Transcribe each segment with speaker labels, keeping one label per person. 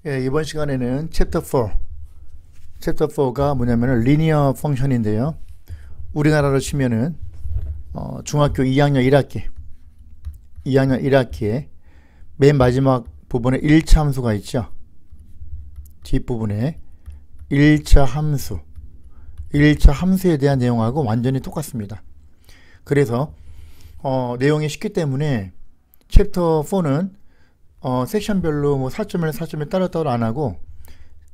Speaker 1: 예, 이번 시간에는 챕터 4가 뭐냐면은 리니어 펑션인데요. 우리나라로 치면은 중학교 2학년 1학기에 맨 마지막 부분에 1차 함수가 있죠. 뒷부분에 1차 함수에 대한 내용하고 완전히 똑같습니다. 그래서 내용이 쉽기 때문에 챕터 4는 섹션별로 뭐 4.1, 4.1 따로따로 안 하고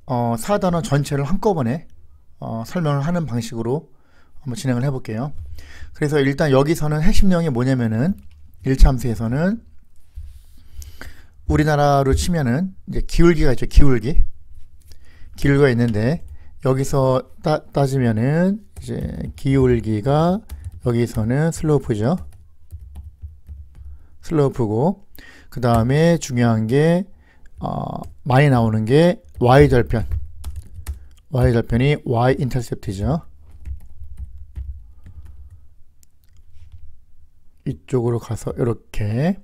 Speaker 1: 4단원 전체를 한꺼번에 설명을 하는 방식으로 한번 진행을 해 볼게요. 그래서 일단 여기서는 핵심 내용이 뭐냐면은 1차 함수에서는 우리나라로 치면은 이제 기울기가 있죠. 기울기가 있는데 여기서 따지면은 이제 기울기가 여기서는 슬로프고 그 다음에 중요한 게 많이 나오는 게 y절편이 y-인터셉트죠. 이쪽으로 가서 이렇게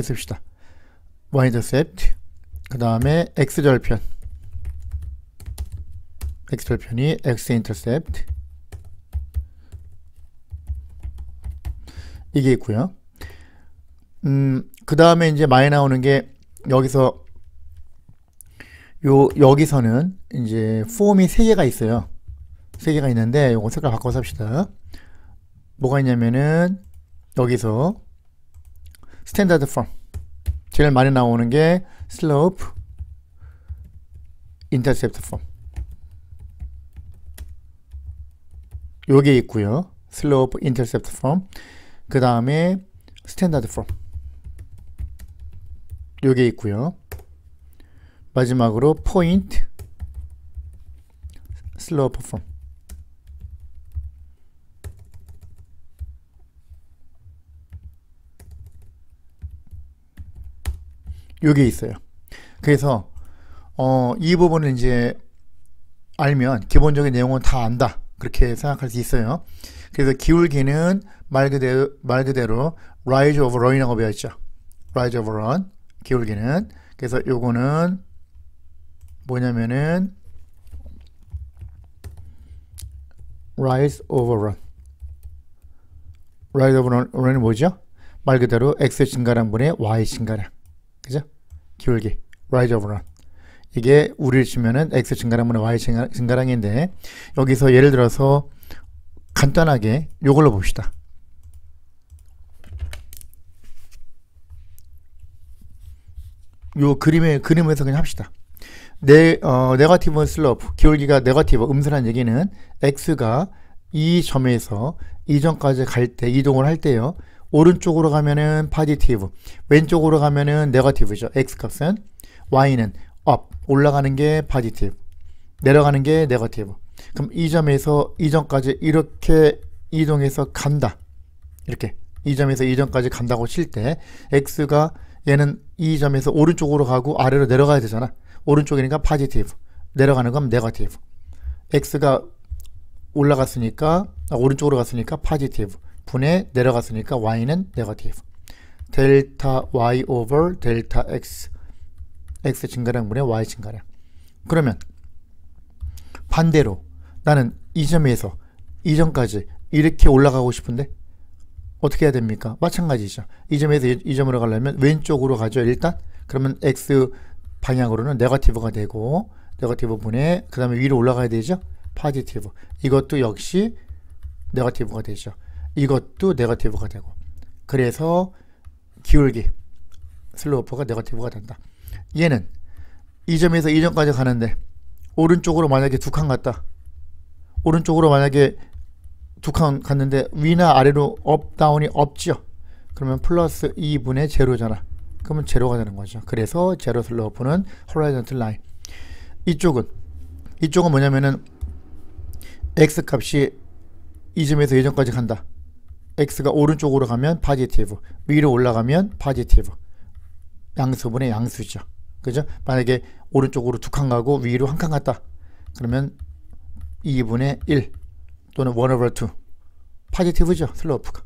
Speaker 1: 씁시다. y-인터셉트 그 다음에 x절편이 x-인터셉트 이게 있고요. 그 다음에 이제 많이 나오는 게 여기서는 이제 폼이 3개가 있어요. 3개가 있는데 요거 색깔 바꿔서 합시다. 뭐가 있냐면은 여기서 스탠다드 폼 제일 많이 나오는 게 슬로프 인터셉트 폼 요게 있고요. 슬로프 인터셉트 폼 그 다음에 스탠다드 폼 요게 있고요. 마지막으로 포인트 슬로프 폼 요게 있어요. 그래서 이 부분을 이제 알면 기본적인 내용은 다 안다 그렇게 생각할 수 있어요. 그래서 기울기는 말 그대로 rise over run이라고 배웠죠. rise over run 기울기는. 그래서 요거는 뭐냐면은 rise over run은 뭐죠? 말 그대로 x 증가량 분의 y 증가량, 그죠? 기울기 rise over run 이게 우리를 치면은 x 증가량 분의 y 증가량인데 여기서 예를 들어서 간단하게 요걸로 봅시다. 요 그림에서 그냥 합시다. 네거티브 슬로프 기울기가 네거티브 음수란 얘기는 x가 이 점에서 이점까지 갈 때 이동을 할 때요. 오른쪽으로 가면은 포지티브, 왼쪽으로 가면은 네거티브죠. x 값은 y는 업 올라가는 게 포지티브, 내려가는 게 네거티브. 그럼 이 점에서 이 점까지 이렇게 이동해서 간다. 이렇게 이 점에서 이 점까지 간다고 칠 때 x가 얘는 이 점에서 오른쪽으로 가고 아래로 내려가야 되잖아. 오른쪽이니까 포지티브, 내려가는 건 네거티브. x가 올라갔으니까 오른쪽으로 갔으니까 포지티브 분의 내려갔으니까 y는 네거티브. 델타 y over 델타 x 증가량 분의 y 증가량. 그러면 반대로 나는 이 점에서 이 점까지 이렇게 올라가고 싶은데 어떻게 해야 됩니까? 마찬가지죠. 이 점에서 이 점으로 가려면 왼쪽으로 가죠. 일단 그러면 x 방향으로는 네거티브가 되고 네거티브 분의 그 다음에 위로 올라가야 되죠. 포지티브. 이것도 역시 네거티브가 되죠. 이것도 네거티브가 되고. 그래서 기울기 슬로프가 네거티브가 된다. 얘는 이 점에서 이 점까지 가는데 오른쪽으로 만약에 두 칸 갔다. 오른쪽으로 만약에 두 칸 갔는데 위나 아래로 업 다운이 없죠. 그러면 플러스 2분의 제로잖아. 그러면 제로가 되는 거죠. 그래서 제로 슬로프는 horizontal line. 이쪽은 뭐냐면은 x 값이 이 점에서 이 점까지 간다. x가 오른쪽으로 가면 포지티브, 위로 올라가면 포지티브. 양수분의 양수죠. 그죠? 만약에 오른쪽으로 두 칸 가고 위로 한 칸 갔다. 그러면 2분의 1 또는 1 over 2 포지티브죠. 슬로프가.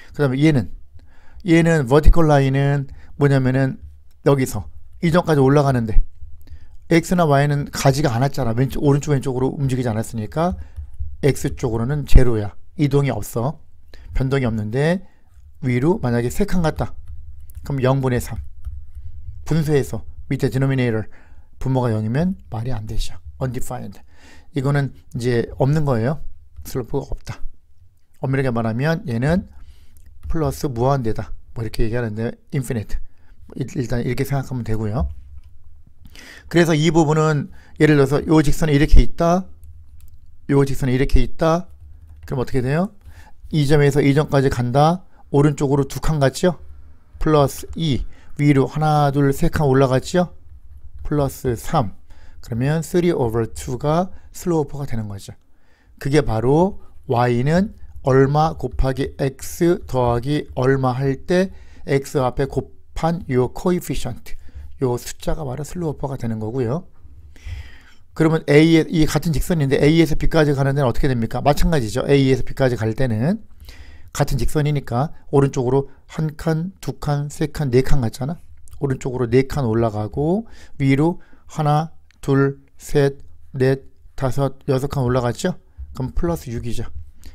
Speaker 1: 그 다음에 얘는 얘는 vertical line은 뭐냐면은 여기서 이전까지 올라가는데 x나 y는 가지가 않았잖아. 오른쪽 왼쪽으로 움직이지 않았으니까 x쪽으로는 제로야. 이동이 없어. 변동이 없는데 위로 만약에 3칸 갔다. 그럼 0분의 3. 분수에서 밑에 denominator 분모가 0이면 말이 안 되죠. undefined. 이거는 이제 없는 거예요. 슬로프가 없다. 엄밀하게 말하면 얘는 플러스 무한대다. 뭐 이렇게 얘기하는데 infinite. 일단 이렇게 생각하면 되고요. 그래서 이 부분은 예를 들어서 요 직선이 이렇게 있다. 요 직선이 이렇게 있다. 그럼 어떻게 돼요? 이 점에서 이 점까지 간다. 오른쪽으로 2칸 갔죠? 플러스 2. 위로 하나, 둘, 3칸 올라갔죠? 플러스 3. 그러면 3 over 2가 슬로프가 되는 거죠. 그게 바로 y는 얼마 곱하기 x 더하기 얼마 할 때 x 앞에 곱한 요 coefficient, 요 숫자가 바로 슬로프가 되는 거고요. 그러면 이 같은 직선인데 a에서 b까지 가는 데는 어떻게 됩니까? 마찬가지죠. a에서 b까지 갈 때는 같은 직선이니까 오른쪽으로 1칸, 2칸, 3칸, 4칸 갔잖아. 오른쪽으로 4칸 올라가고 위로 하나, 둘, 셋, 넷, 다섯, 6칸 올라갔죠? 그럼 플러스 6이죠.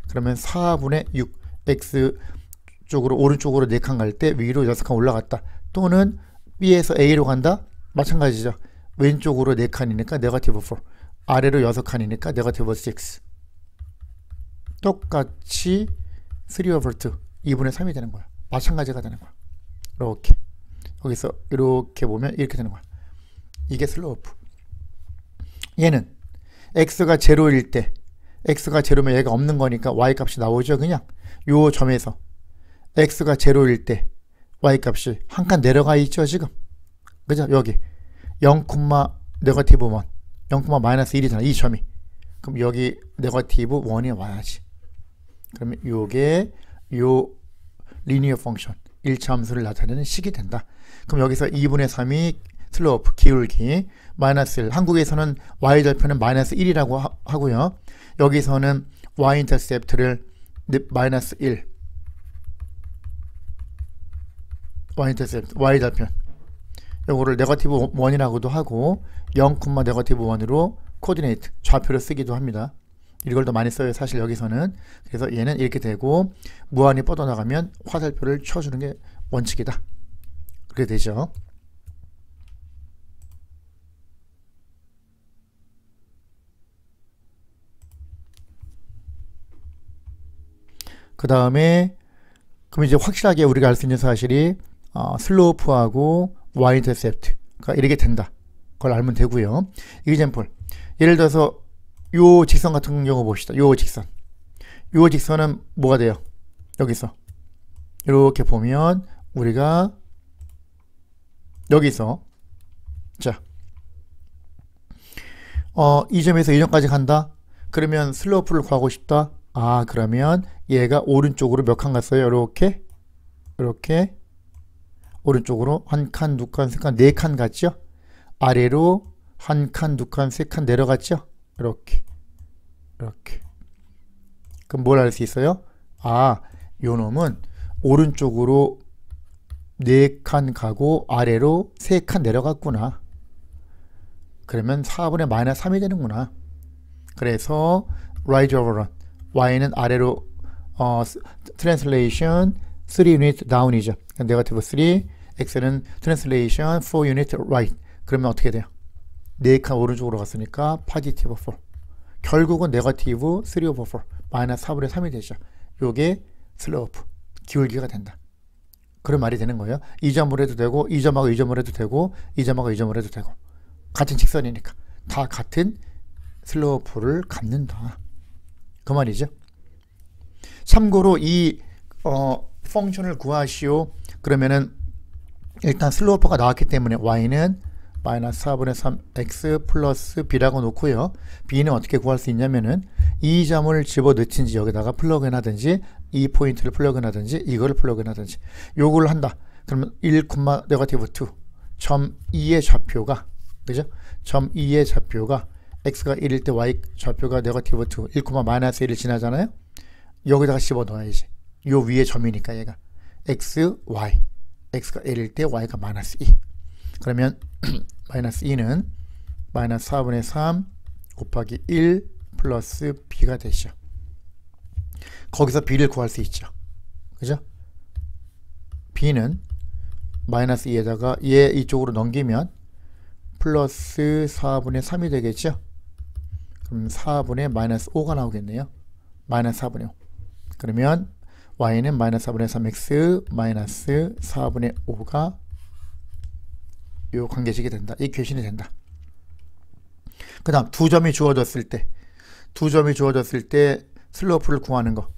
Speaker 1: 그러면 4분의 6 x 쪽으로 오른쪽으로 4칸 갈 때 위로 6칸 올라갔다. 또는 B에서 A로 간다? 마찬가지죠. 왼쪽으로 4칸이니까 네거티브 4. 아래로 6칸이니까 네거티브 6. 똑같이 3 over 2 2분의 3이 되는 거야. 마찬가지가 되는 거야. 이렇게 여기서 이렇게 보면 이렇게 되는 거야. 이게 슬로프. 얘는 x가 제로일 때, x가 제로면 얘가 없는 거니까 y 값이 나오죠. 그냥 요 점에서 x가 제로일 때 y 값이 한 칸 내려가 있죠. 지금 그죠? 여기 0, 네거티브 1, 0, 마이너스 1이잖아. 이 점이. 그럼 여기 네거티브 1이 와야지. 그러면 요게 요 리니어 펑션 1차 함수를 나타내는 식이 된다. 그럼 여기서 2분의 3이 슬로프, 기울기, 마이너스 1. 한국에서는 y절편은 마이너스 1이라고 하고요. 여기서는 y-인터셉트를 마이너스 1, y-인터셉트, y절편. 요거를 네거티브 1이라고도 하고 0, 네거티브 1으로 코디네이트, 좌표를 쓰기도 합니다. 이걸 더 많이 써요. 사실 여기서는. 그래서 얘는 이렇게 되고 무한히 뻗어나가면 화살표를 쳐주는 게 원칙이다. 그렇게 되죠. 그 다음에 그럼 이제 확실하게 우리가 알 수 있는 사실이 슬로프하고 y-인터셉트가 이렇게 된다. 그걸 알면 되고요. example. 예를 들어서 요 직선 같은 경우 봅시다. 요 직선. 요 직선은 뭐가 돼요? 여기서 이렇게 보면 우리가 여기서 자, 이 점에서 이 점까지 간다. 그러면 슬로프를 구하고 싶다. 그러면 얘가 오른쪽으로 몇 칸 갔어요? 이렇게 오른쪽으로 한 칸, 두 칸, 세 칸, 4칸 갔죠? 아래로 한 칸, 두 칸, 세 칸 내려갔죠? 이렇게 그럼 뭘 알 수 있어요? 요 놈은 오른쪽으로 4칸 가고 아래로 3칸 내려갔구나. 그러면 4분의 마이너스 3이 되는구나. 그래서 right over run. y는 아래로 translation 3 unit down이죠. 네거티브 3. x는 translation 4 unit right. 그러면 어떻게 돼요? 4칸 오른쪽으로 갔으니까 positive 4. 결국은 네거티브 3 over 4. 마이너스 4분의 3이 되죠. 요게 슬로프, 기울기가 된다. 그런 말이 되는 거예요. 이 점으로 해도 되고, 이 점하고 이 점으로 해도 되고, 이 점하고 이 점으로 해도 되고. 같은 직선이니까. 다 같은 슬로프를 갖는다. 그 말이죠. 참고로 이 펑션을 구하시오. 그러면은 일단 슬로프가 나왔기 때문에 y는 마이너스 4분의 3 x 플러스 b라고 놓고요. b는 어떻게 구할 수 있냐면은 이 점을 집어넣든지 여기다가 플러그인 하든지 이 포인트를 플러그인 하든지 이거를 플러그인 하든지 요걸 한다. 그러면 1, 네거티브 2 점 2의 좌표가 그죠? 점 2의 좌표가 x가 1일 때 y 좌표가 네거티브 2 1, 마이너스 1을 지나잖아요. 여기다가 집어넣어야지. 요 위에 점이니까 얘가 x, y. x가 1일 때 y가 마이너스 2. 그러면 마이너스 2는 마이너스 4분의 3 곱하기 1 플러스 b가 되죠. 거기서 b를 구할 수 있죠. 그죠? b는 마이너스 2에다가 얘 이쪽으로 넘기면 플러스 4분의 3이 되겠죠. 그럼 4분의 마이너스 5가 나오겠네요. 마이너스 4분의 5. 그러면 y는 마이너스 4분의 3x 마이너스 4분의 5가 요 관계식이 된다. 이 궤신이 된다. 그 다음 두 점이 주어졌을 때 슬로프를 구하는 거.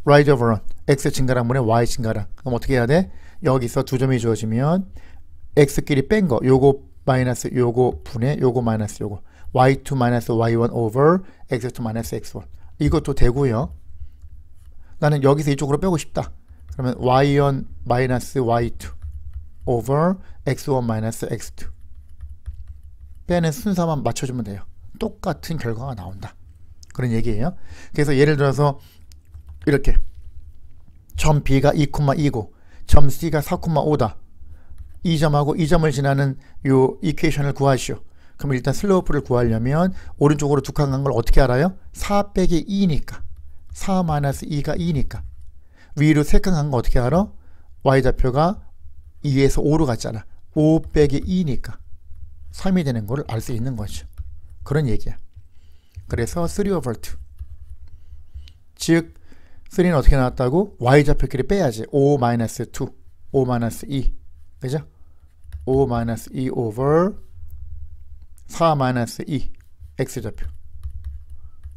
Speaker 1: right over run. x 증가량분의 y 증가량. 그럼 어떻게 해야 돼? 여기서 두 점이 주어지면 x끼리 뺀 거. 요거 마이너스 요거 분의 요거 마이너스 요거. y2 마이너스 y1 over x2 마이너스 x1. 이것도 되고요. 나는 여기서 이쪽으로 빼고 싶다. 그러면 y1 마이너스 y2 over x1 마이너스 x2. 빼는 순서만 맞춰주면 돼요. 똑같은 결과가 나온다. 그런 얘기예요. 그래서 예를 들어서 이렇게 점 B가 2,2고 점 C가 4,5다. 이 점하고 이 점을 지나는 요 이퀘이션을 구하시오. 그럼 일단 슬로프를 구하려면 오른쪽으로 두 칸 간 걸 어떻게 알아요? 4 빼기 2니까 4 마이너스 2가 2니까 위로 세 칸 간 거 어떻게 알아? y좌표가 2에서 5로 갔잖아. 5 빼기 2니까 3이 되는 거를 알 수 있는 거죠. 그런 얘기야. 그래서 3 over 2. 즉 3는 어떻게 나왔다고? y좌표끼리 빼야지. 5 마이너스 2, 5 마이너스 2. 그죠? 5 마이너스 2 over 4 마이너스 2 x좌표.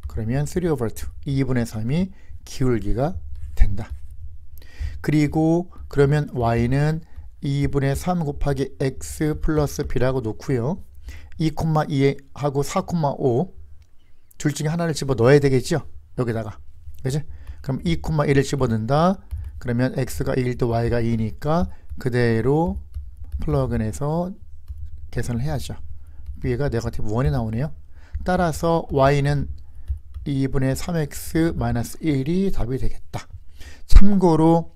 Speaker 1: 그러면 3 over 2, 2분의 3이 기울기가 된다. 그리고 그러면 y는 2분의 3 곱하기 x 플러스 b라고 놓고요. 2,2하고 4,5 둘 중에 하나를 집어 넣어야 되겠죠? 여기다가. 그죠? 그럼 2,1을 집어 넣는다. 그러면 x가 2일 때 y가 2니까 그대로 플러그인해서 계산을 해야죠. b가 네거티브 1이 나오네요. 따라서 y는 2분의 3x 마이너스 1이 답이 되겠다. 참고로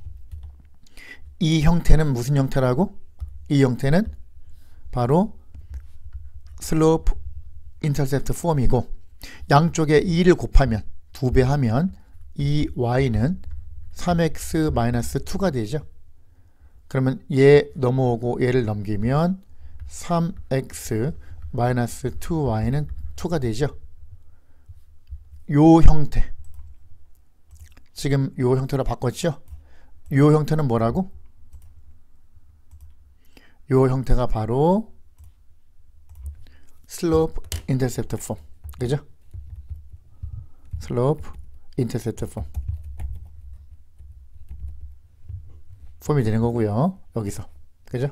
Speaker 1: 이 형태는 무슨 형태라고? 이 형태는 바로 슬로프 인터셉트 폼이고 양쪽에 2를 곱하면 2배 하면 이 y는 3x 마이너스 2가 되죠. 그러면 얘 넘어오고 얘를 넘기면 3x 마이너스 2y는 2가 되죠. 요 형태 지금 요 형태로 바꿨죠. 요 형태는 뭐라고? 요 형태가 바로 슬로프 인터셉트 폼. 그죠? 슬로프 인터셉트 폼이 되는 거고요. 여기서. 그죠?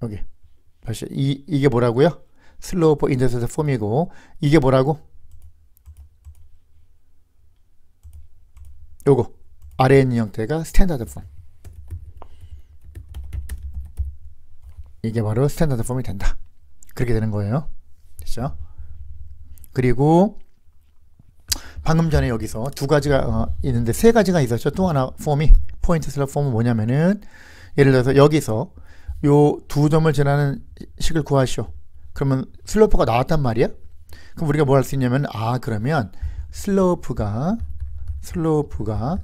Speaker 1: 여기. 다시 이게 뭐라고요? 슬로프 인터셉트 폼이고 이게 뭐라고? 요거 아래에 있는 형태가 스탠다드 폼. 이게 바로 스탠다드 폼이 된다. 그렇게 되는 거예요. 됐죠? 그리고 방금 전에 여기서 두 가지가 있는데 세 가지가 있었죠. 또 하나 폼이 포인트 슬로프 폼은 뭐냐면은 예를 들어서 여기서 요 두 점을 지나는 식을 구하시오. 그러면 슬로프가 나왔단 말이야. 그럼 우리가 뭐 할 수 있냐면 그러면 슬로프가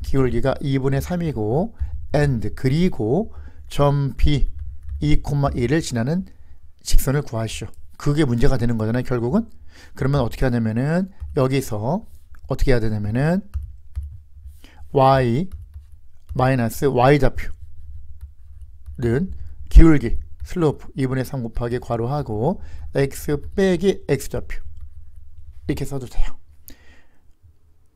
Speaker 1: 기울기가 2분의 3이고 and 그리고 점 B 2,1을 지나는 직선을 구하시오. 그게 문제가 되는 거잖아요. 결국은. 그러면 어떻게 하냐면은 여기서 어떻게 해야 되냐면은 y 마이너스 y좌표는 기울기 슬로프 2분의 3 곱하기 괄호하고 x 빼기 x좌표 이렇게 써도 돼요.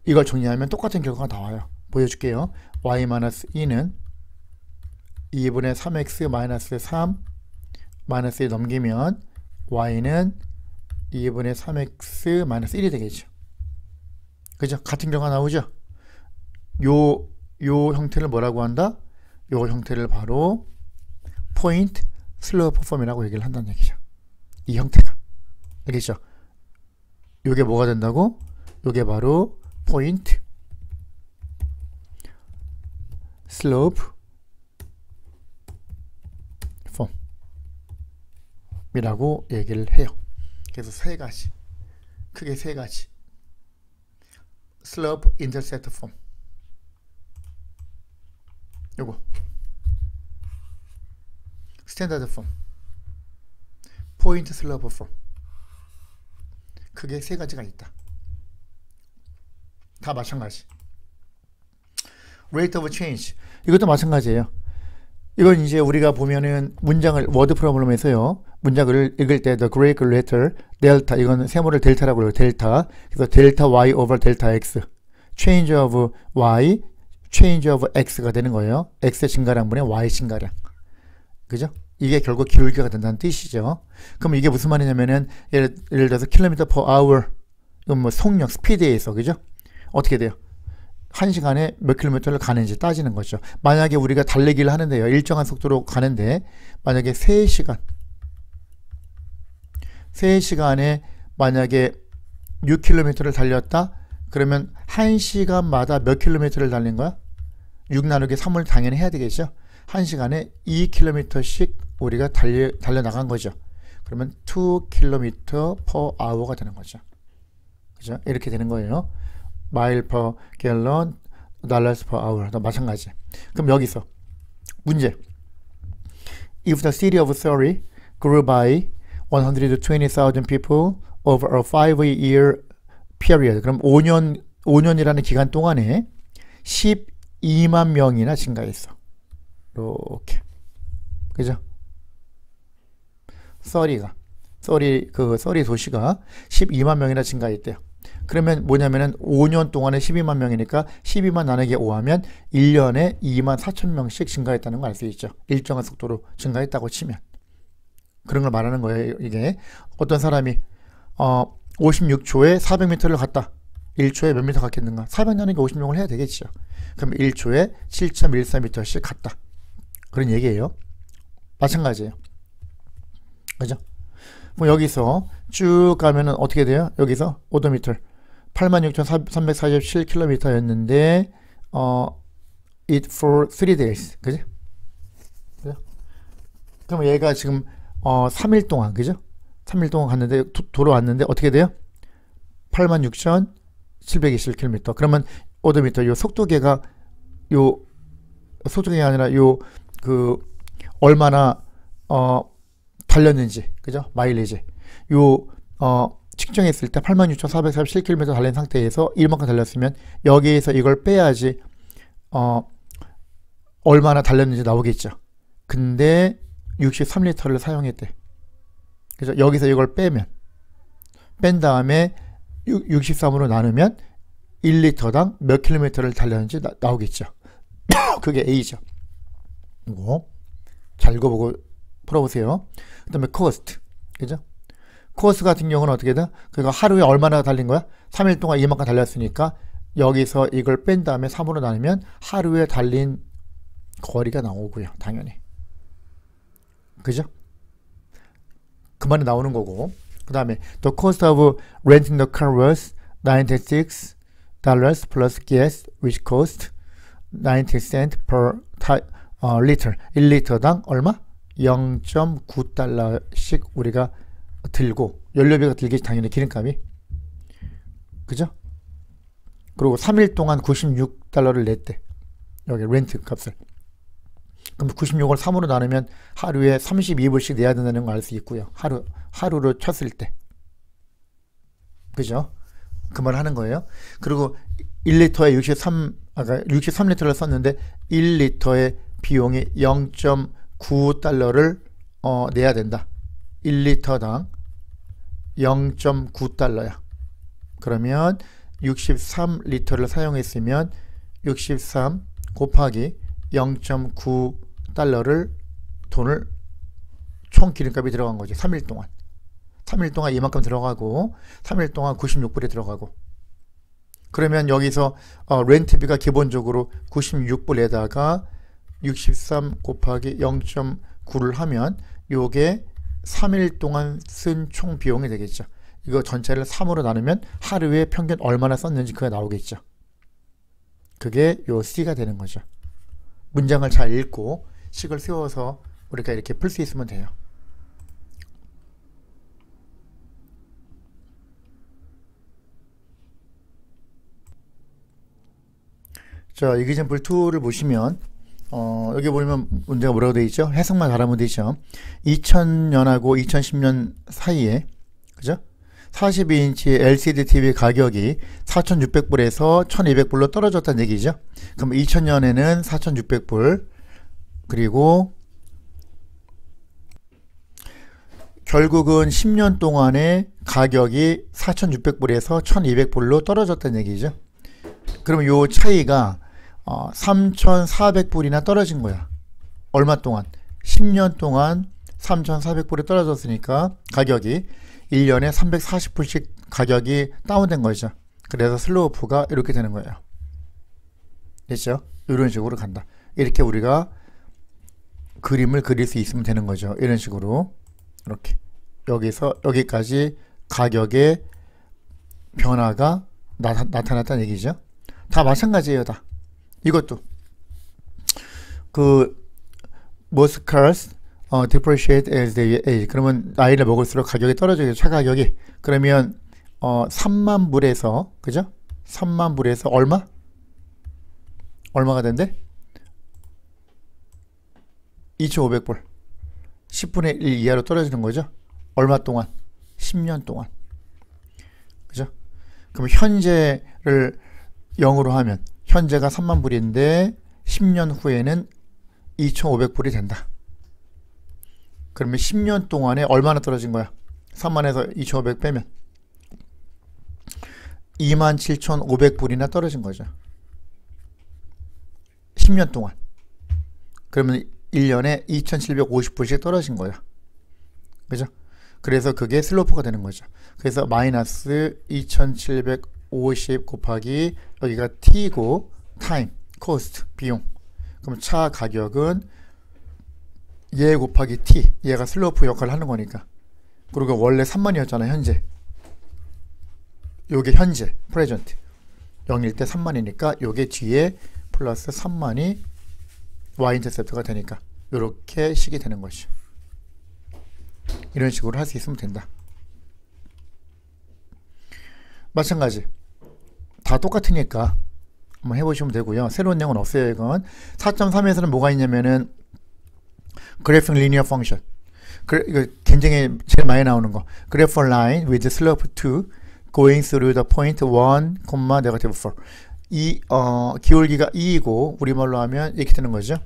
Speaker 1: 이걸 정리하면 똑같은 결과가 나와요. 보여줄게요. y 마이너스 2는 2분의 3x 마이너스 3 마이너스 1 넘기면 y는 2분의 3x 마이너스 1이 되겠죠. 그죠? 같은 결과가 나오죠. 요 형태를 뭐라고 한다? 요 형태를 바로 포인트 슬로프 폼이라고 얘기를 한다는 얘기죠. 이 형태가. 알겠죠? 요게 뭐가 된다고? 요게 바로 포인트 슬로프 이라고 얘기를 해요. 그래서 세 가지, 크게 세 가지. slope intercept form, 요거 스탠다드 폼, 포인트 슬로프 폼, 크게 세 가지가 있다. 다 마찬가지. rate of change, 이것도 마찬가지예요. 이건 이제 우리가 보면은 문장을 워드 프로그램에서요, 문장을 읽을 때 the Greek letter 델타, 이건 세모를 델타라고 그래요. 델타. 그래서 델타 y over 델타 x, change of y, change of x가 되는 거예요. x의 증가량분의 y 증가량. 그죠? 이게 결국 기울기가 된다는 뜻이죠. 그럼 이게 무슨 말이냐면은 예를 들어서 킬로미터 per hour, 이건 뭐 속력, 스피드에서, 그죠? 어떻게 돼요? 1시간에 몇 킬로미터를 가는지 따지는 거죠. 만약에 우리가 달리기를 하는데요, 일정한 속도로 가는데 만약에 3시간에 만약에 6km를 달렸다, 그러면 1시간마다 몇 킬로미터를 달린 거야? 6 나누기 3을 당연히 해야 되겠죠. 1시간에 2km씩 우리가 달려나간 거죠. 그러면 2km per hour가 되는 거죠. 그죠? 이렇게 되는 거예요. mile per gallon, dollars per hour. 다 마찬가지. 그럼 여기서 문제. If the city of Surrey grew by 120,000 people over a 5-year period. 그럼 5년이라는 기간 동안에 12만 명이나 증가했어. 이렇게. 그죠? 서리 도시가 12만 명이나 증가했대요. 그러면 뭐냐면은 5년 동안에 12만 명이니까 12만 나누기 5 하면 1년에 2만 4천 명씩 증가했다는 걸 알 수 있죠. 일정한 속도로 증가했다고 치면. 그런 걸 말하는 거예요. 이게 어떤 사람이 56초에 400m를 갔다. 1초에 몇 미터 갔겠는가? 400 나누기 56을 해야 되겠죠. 그럼 1초에 7.14m씩 갔다. 그런 얘기예요. 마찬가지예요. 그죠? 뭐 여기서 쭉 가면은 어떻게 돼요? 여기서 오도미터 86,347km였는데 it for 3 days. 그죠? 그럼 얘가 지금 3일 동안, 그죠? 3일 동안 갔는데 돌아왔는데 어떻게 돼요? 86,721km. 그러면 오도미터 요 속도계가 아니라 얼마나 달렸는지, 그죠? 마일리지. 측정했을 때 86,447km 달린 상태에서 이만큼 달렸으면 여기에서 이걸 빼야지 얼마나 달렸는지 나오겠죠. 근데 63리터를 사용했대. 그죠? 여기서 이걸 뺀 다음에 63으로 나누면 1리터당 몇 킬로미터를 달렸는지 나오겠죠. 그게 A죠. 이거 잘 읽어보고 풀어보세요. 그 다음에 cost, 그죠? 코스 같은 경우는 어떻게 돼? 그러니까 하루에 얼마나 달린 거야? 3일 동안 이만큼 달렸으니까 여기서 이걸 뺀 다음에 3으로 나누면 하루에 달린 거리가 나오고요. 당연히. 그죠? 그 말이 나오는 거고. 그 다음에 the cost of renting the car was $96 plus gas which cost 90 cents per liter. 1리터당 얼마? 0.9달러씩 우리가 들고, 연료비가 들겠지 당연히, 기름값이. 그죠? 그리고 3일 동안 96달러를 냈대. 여기 렌트 값을. 그럼 96을 3으로 나누면 하루에 32불씩 내야 된다는 걸 알 수 있고요. 하루로 쳤을 때. 그죠? 그 말 하는 거예요. 그리고 1리터에 63리터를 썼는데 1리터의 비용이 0.9달러를 내야 된다. 1리터당 0.9달러야. 그러면 63리터를 사용했으면 63 곱하기 0.9달러를 돈을 총 기름값이 들어간 거죠. 3일 동안. 3일 동안 이만큼 들어가고 3일 동안 96불이 들어가고. 그러면 여기서 렌트비가 기본적으로 96불에다가 63 곱하기 0.9를 하면 요게 3일 동안 쓴 총 비용이 되겠죠. 이거 전체를 3으로 나누면 하루에 평균 얼마나 썼는지 그게 나오겠죠. 그게 요 C가 되는 거죠. 문장을 잘 읽고 식을 세워서 우리가 이렇게 풀 수 있으면 돼요. 자, 이그젠플 2를 보시면 여기 보면 문제가 뭐라고 되어 있죠? 해석만 잘하면 되죠. 2000년하고 2010년 사이에, 그죠? 42인치 LCD TV 가격이 4,600불에서 1,200불로 떨어졌다는 얘기죠. 그럼 2000년에는 4,600불, 그리고 결국은 10년 동안에 가격이 4,600불에서 1,200불로 떨어졌다는 얘기죠. 그럼 요 차이가 3,400불이나 떨어진 거야. 얼마 동안? 10년 동안 3,400불이 떨어졌으니까 가격이 1년에 340불씩 가격이 다운된 거죠. 그래서 슬로우프가 이렇게 되는 거예요. 됐죠? 이런 식으로 간다. 이렇게 우리가 그림을 그릴 수 있으면 되는 거죠. 이런 식으로 이렇게 여기서 여기까지 가격의 변화가 나타났다는 얘기죠. 다 마찬가지예요. 다. 이것도 그 most cars depreciate as they age. 그러면 나이를 먹을수록 가격이 떨어져요. 차 가격이. 그러면 3만 불에서, 그죠? 3만 불에서 얼마가 된대? 2,500불. 10분의 1 이하로 떨어지는 거죠. 얼마 동안? 10년 동안. 그죠? 그럼 현재를 0으로 하면 현재가 3만 불인데 10년 후에는 2,500불이 된다. 그러면 10년 동안에 얼마나 떨어진 거야? 3만에서 2,500 빼면 27,500불이나 떨어진 거죠. 10년 동안. 그러면 1년에 2,750불씩 떨어진 거야. 그죠? 그래서 그게 슬로프가 되는 거죠. 그래서 마이너스 2,750 곱하기 여기가 t고 타임, 코스트, 비용. 그럼 차 가격은 얘 곱하기 t, 얘가 슬로프 역할을 하는 거니까. 그리고 원래 3만이었잖아 현재. 요게 현재, 프레젠트. 0일 때 3만이니까 요게 뒤에 플러스 3만이 y-인터셉트가 되니까 이렇게 식이 되는 것이죠. 이런 식으로 할 수 있으면 된다. 마찬가지. 다 똑같으니까 한번 해보시면 되고요. 새로운 내용은 없어요. 이건 4.3에서는 뭐가 있냐면은 그래프 리니어 펑션. 이거 굉장히 제일 많이 나오는 거. 그래프 line with slope 2 going through the point 1, negative 4. 이 기울기가 2이고 우리말로 하면 이렇게 되는 거죠.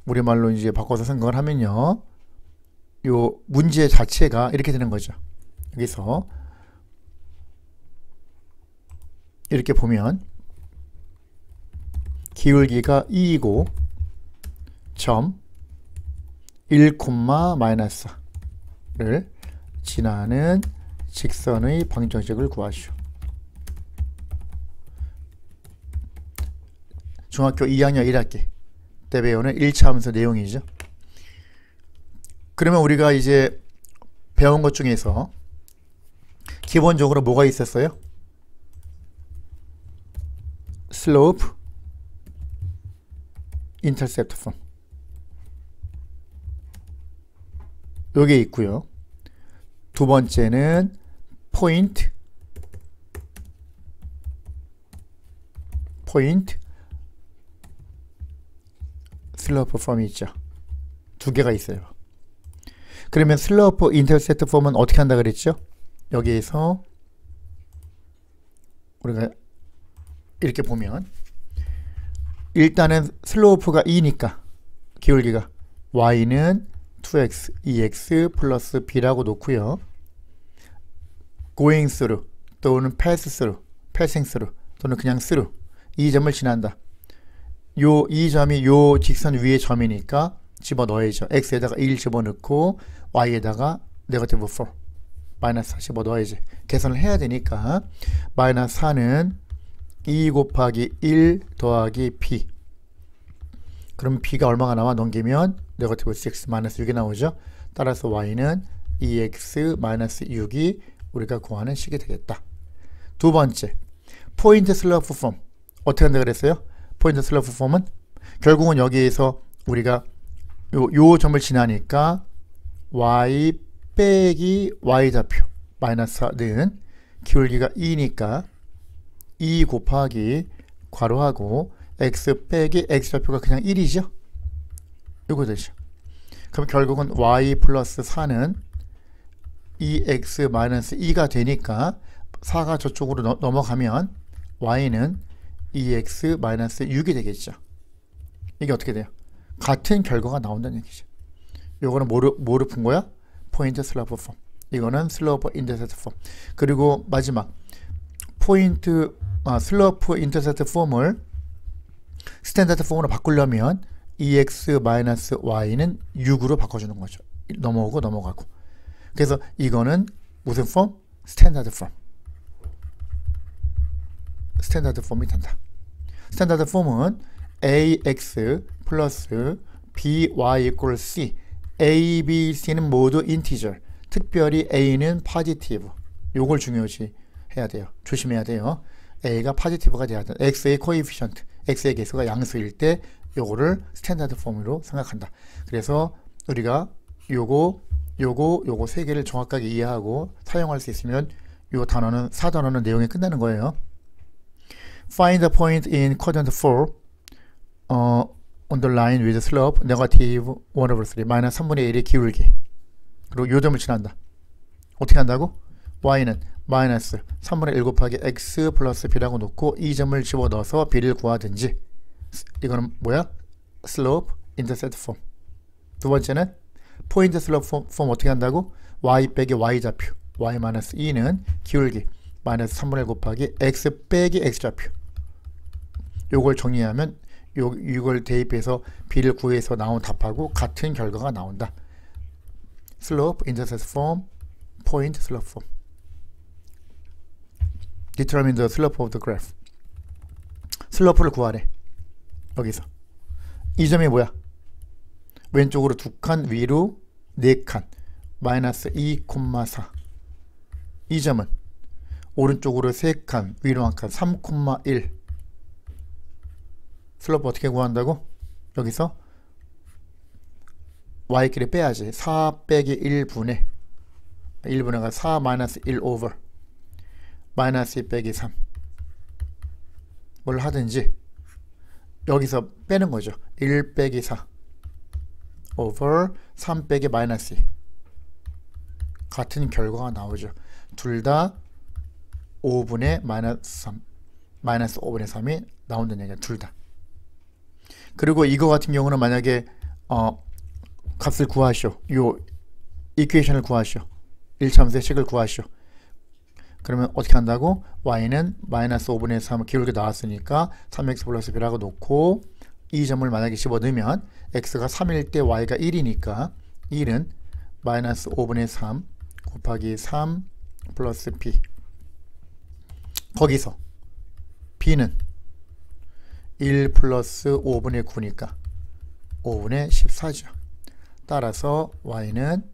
Speaker 1: 우리말로 이제 바꿔서 생각을 하면요. 요 문제 자체가 이렇게 되는 거죠. 여기서 이렇게 보면 기울기가 2이고 점 1, 마이너스를 지나는 직선의 방정식을 구하시오. 중학교 2학년 1학기 때 배우는 1차 함수 내용이죠. 그러면 우리가 이제 배운 것 중에서 기본적으로 뭐가 있었어요? slope, intercept form. 요게 있고요. 두 번째는 point, 슬로프 폼이 있죠. 두 개가 있어요. 그러면 슬로프 인터셉트 폼은 어떻게 한다 그랬죠? 여기에서 우리가 이렇게 보면 일단은 슬로프가 2니까 기울기가 y는 2x, 2x 플러스 b라고 놓고요. going through 또는 pass through, passing through 또는 그냥 through 이 점을 지난다. 이 점이 요 직선 위의 점이니까 집어넣어야죠. x에다가 1 집어넣고 y에다가 네거티브 4 마이너스 4 집어넣어야지. 계산을 해야 되니까 마이너스 4는 2 곱하기 1 더하기 b. 그럼 b가 얼마가 나와? 넘기면 네거티브 6 마이너스 6이 나오죠. 따라서 y는 2x 마이너스 6이 우리가 구하는 식이 되겠다. 두 번째, 포인트 슬로프 폼. 어떻게 한다 그랬어요? 포인트 슬로프 폼은 결국은 여기에서 우리가 요 점을 지나니까 y 빼기 y좌표 마이너스 4는 기울기가 2니까 2 곱하기 괄호하고 x 빼기 x좌표가 그냥 1이죠. 이거 되죠. 그럼 결국은 y 플러스 4는 2x 마이너스 2가 되니까 4가 저쪽으로 넘어가면 y는 2x 마이너스 6이 되겠죠. 이게 어떻게 돼요? 같은 결과가 나온다는 얘기죠. 요거는 뭐를 푼 거야? 포인트 슬로프 폼. 이거는 슬로프 인터셉트 폼. 그리고 마지막 포인트 슬로프 인터셉트 폼을 스탠다드 폼으로 바꾸려면 2x-y는 6으로 바꿔주는 거죠. 넘어오고 넘어가고. 그래서 이거는 무슨 폼? 스탠다드 폼. 스탠다드 폼이 된다. 스탠다드 폼은 ax 플러스 by equal c. a, b, c는 모두 인티저. 특별히 a는 포지티브. 요걸 중요시 해야 돼요. 조심해야 돼요. a가 포지티브가 돼야 돼. x의 코에피션트, x의 개수가 양수일 때 요거를 스탠다드 폼으로 생각한다. 그래서 우리가 요거 세 개를 정확하게 이해하고 사용할 수 있으면 요 단어는 4단어는 내용이 끝나는 거예요. Find the point in quadrant 4 on the line with slope negative 1 over 3 마이너스 3분의 1의 기울기. 그리고 요 점을 지난다. 어떻게 한다고? y는 마이너스 3분의 1 곱하기 x 플러스 b라고 놓고 이 점을 집어넣어서 b를 구하든지. 이거는 뭐야? slope intercept form. 두 번째는 포인트 슬로프 폼 어떻게 한다고? y 빼기 y좌표 y 마이너스 2는 기울기 마이너스 3분의 1 곱하기 x 빼기 x좌표. 요걸 정리하면 이걸 대입해서 b를 구해서 나온 답하고 같은 결과가 나온다. slope intercept form, point slope form. Determine the slope of the graph. 슬로프를 구하래. 여기서 이 점이 뭐야? 왼쪽으로 2칸, 위로 4칸, 마이너스 2,4. 이 점은 오른쪽으로 3칸, 위로 1칸, 3,1. 슬로프 어떻게 구한다고? 여기서 y끼리 빼야지. 4 빼기 1분의 1분의가 4 마이너스 1 오버 마이너스 2 빼기 3. 뭘 하든지 여기서 빼는 거죠. 1 빼기 4 over 3 빼기 마이너스 2. 같은 결과가 나오죠. 둘 다 5분의 마이너스 3 마이너스 5분의 3이 나온다는 얘기야. 둘 다. 그리고 이거 같은 경우는 만약에 값을 구하시오. 요 이퀘이션을 구하시오. 1차함수의 식을 구하시오. 그러면 어떻게 한다고? y는 마이너스 5분의 3 기울기 나왔으니까 3x 플러스 b라고 놓고 이 점을 만약에 집어넣으면 x가 3일 때 y가 1이니까 1은 마이너스 5분의 3 곱하기 3 플러스 b. 거기서 b는 1 플러스 5분의 9니까 5분의 14죠. 따라서 y는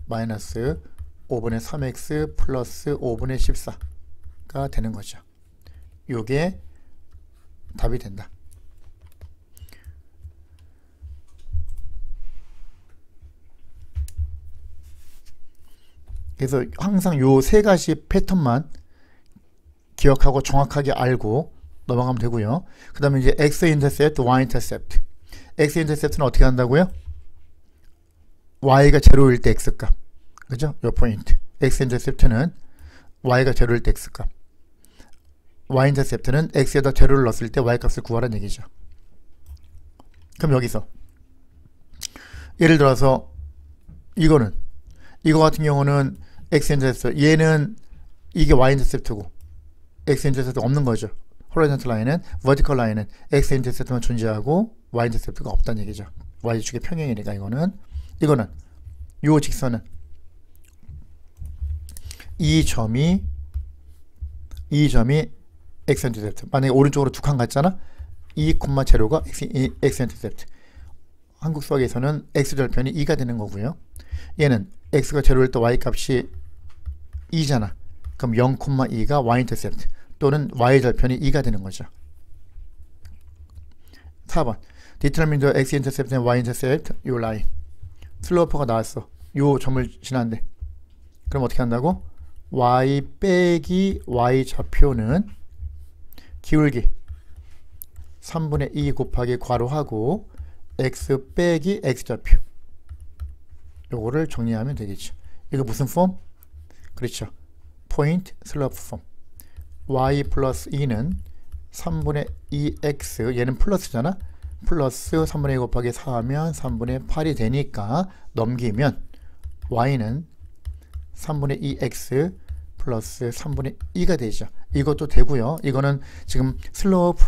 Speaker 1: 마이너스 5분의 3x 플러스 5분의 14가 되는 거죠. 요게 답이 된다. 그래서 항상 요 세 가지 패턴만 기억하고 정확하게 알고 넘어가면 되고요. 그 다음에 이제 x-intercept, y-intercept. x-intercept는 어떻게 한다고요? y가 제로일 때 x값. 그죠? 요 포인트. x-intercept는 y가 제로일 때 x값. y-intercept는 x에다 제로를 넣었을 때 y값을 구하라는 얘기죠. 그럼 여기서 예를 들어서 이거 같은 경우는 x-intercept, 얘는 이게 y-intercept고 x-intercept 없는 거죠. horizontal 라인은, vertical 라인은 x-intercept만 존재하고 y-intercept가 없다는 얘기죠. y축의 평행이니까 이거는 요 직선은 이 점이 x-intercept. 만약에 오른쪽으로 2칸 갔잖아. 이 콤마 제로가 x-intercept. 한국 수학에서는 x절편이 2가 되는 거고요. 얘는 x가 제로일 때 y값이 2잖아. 그럼 0,2가 y-intercept 또는 y절편이 2가 되는 거죠. 4번 Determine the x-intercept and y-intercept. 요 라인 슬로프가 나왔어. 요 점을 지난데 그럼 어떻게 한다고? y 빼기 y 좌표는 기울기 3분의 2 곱하기 괄호하고 x 빼기 x좌표. 요거를 정리하면 되겠죠. 이거 무슨 폼? 그렇죠. 포인트 슬로프 폼. y 플러스 2는 3분의 2x, 얘는 플러스잖아. 플러스 3분의 2 곱하기 4 하면 3분의 8이 되니까 넘기면 y는 3분의 2x 플러스 3분의 2가 되죠. 이것도 되고요. 이거는 지금 슬로프,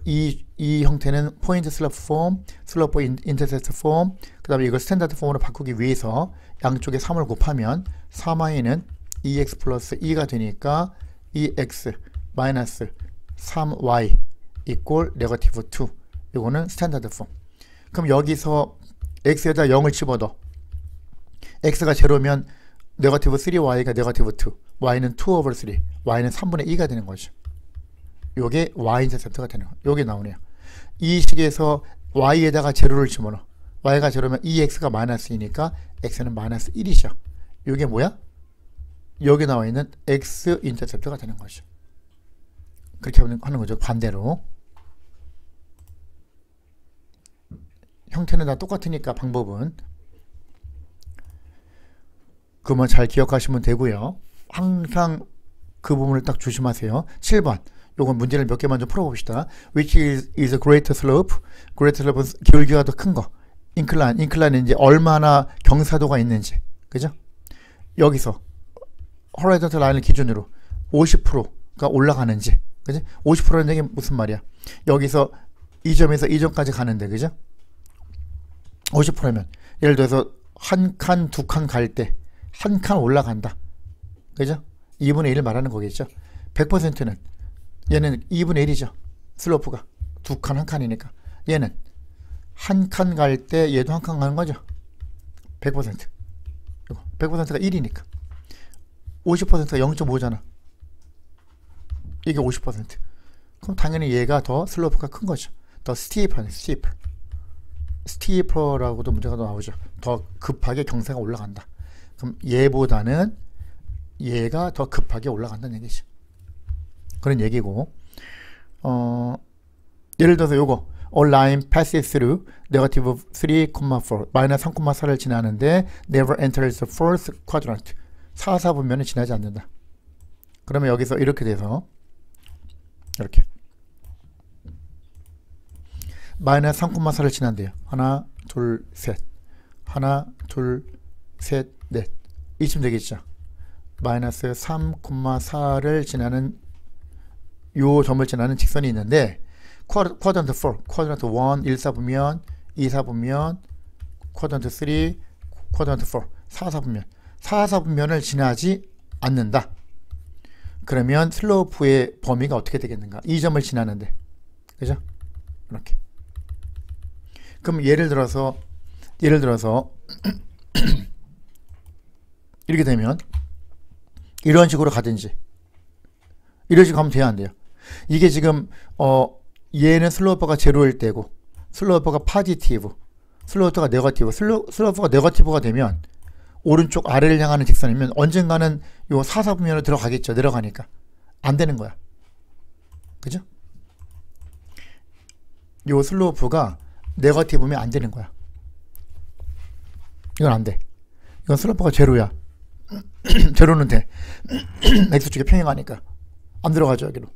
Speaker 1: 이 형태는 포인트 슬로프 폼, 슬로프 인터셉트 폼, 그 다음에 이걸 스탠다드 폼으로 바꾸기 위해서 양쪽에 3을 곱하면 3y는 2x 플러스 2가 되니까 2x 마이너스 3y 이꼴 네거티브 2. 이거는 스탠다드 폼. 그럼 여기서 x에다 0을 집어넣어. x가 제로면 네거티브 3y가 네거티브 2, y는 2 over 3, y는 3분의 2가 되는 거죠. 요게 y 인터셉트가 되는 거예요. 요게 나오네요. 이 식에서 y에다가 제로를 집어넣어. y가 제로면 2x가 마이너스 2니까 x는 마이너스 1이죠. 요게 뭐야? 여기 나와 있는 x 인터셉트가 되는 거죠. 그렇게 하는 거죠. 반대로. 형태는 다 똑같으니까 방법은 그만 잘 기억하시면 되고요. 항상 그 부분을 딱 조심하세요. 7번. 요건 문제를 몇 개만 좀 풀어봅시다. Which is a greater slope? greater slope는 기울기가 더 큰 거. incline. incline은 이제 얼마나 경사도가 있는지. 그죠? 여기서 horizontal 라인을 기준으로 50%가 올라가는지. 그지? 50%라는 얘기 무슨 말이야? 여기서 이 점에서 이 점까지 가는데, 그죠? 50%면 예를 들어서 한 칸, 두 칸 갈 때 한 칸 올라간다. 그죠? 2분의 1을 말하는 거겠죠. 100%는 얘는 2분의 1이죠. 슬로프가 두 칸, 한 칸이니까. 얘는 한 칸 갈 때 얘도 한 칸 가는 거죠. 100%. 100%가 1이니까. 50%가 0.5잖아. 이게 50%. 그럼 당연히 얘가 더 슬로프가 큰 거죠. 더 스티퍼네, 스티퍼. 스티퍼라고도 문제가 나오죠. 더 급하게 경사가 올라간다. 그럼 얘보다는 얘가 더 급하게 올라간다는 얘기죠. 그런 얘기고, 예를 들어서 요거 A line passes through negative 3,4 마이너스 3,4를 지나는데 never enters the fourth quadrant 4사분면을 지나지 않는다. 그러면 여기서 이렇게 돼서 이렇게 마이너스 3,4를 지난대요. 하나, 둘, 셋. 하나, 둘, 셋, 넷. 이쯤 되겠죠. 마이너스 3,4를 지나는 요 점을 지나는 직선이 있는데 쿼드런트 4, 쿼드런트 1, 1사분면, 2사분면, 쿼드런트 3, 쿼드런트 4, 4사분면. 4사분면을 지나지 않는다. 그러면 슬로프의 범위가 어떻게 되겠는가? 이 점을 지나는데. 그죠? 이렇게. 그럼 예를 들어서 이렇게 되면 이런 식으로 가든지 이런 식으로 가면 돼야 안 돼요. 이게 지금 얘는 슬로프가 제로일 때고 슬로프가 파지티브, 슬로프가 네거티브, 슬로프가 네거티브가 되면 오른쪽 아래를 향하는 직선이면 언젠가는 요 사사분면으로 들어가겠죠. 내려가니까 안 되는 거야. 그죠? 요 슬로프가 네거티브면 안 되는 거야. 이건 안 돼. 이건 슬로프가 제로야. 제로는 돼. X축에 평행하니까 안 들어가죠. 여기로.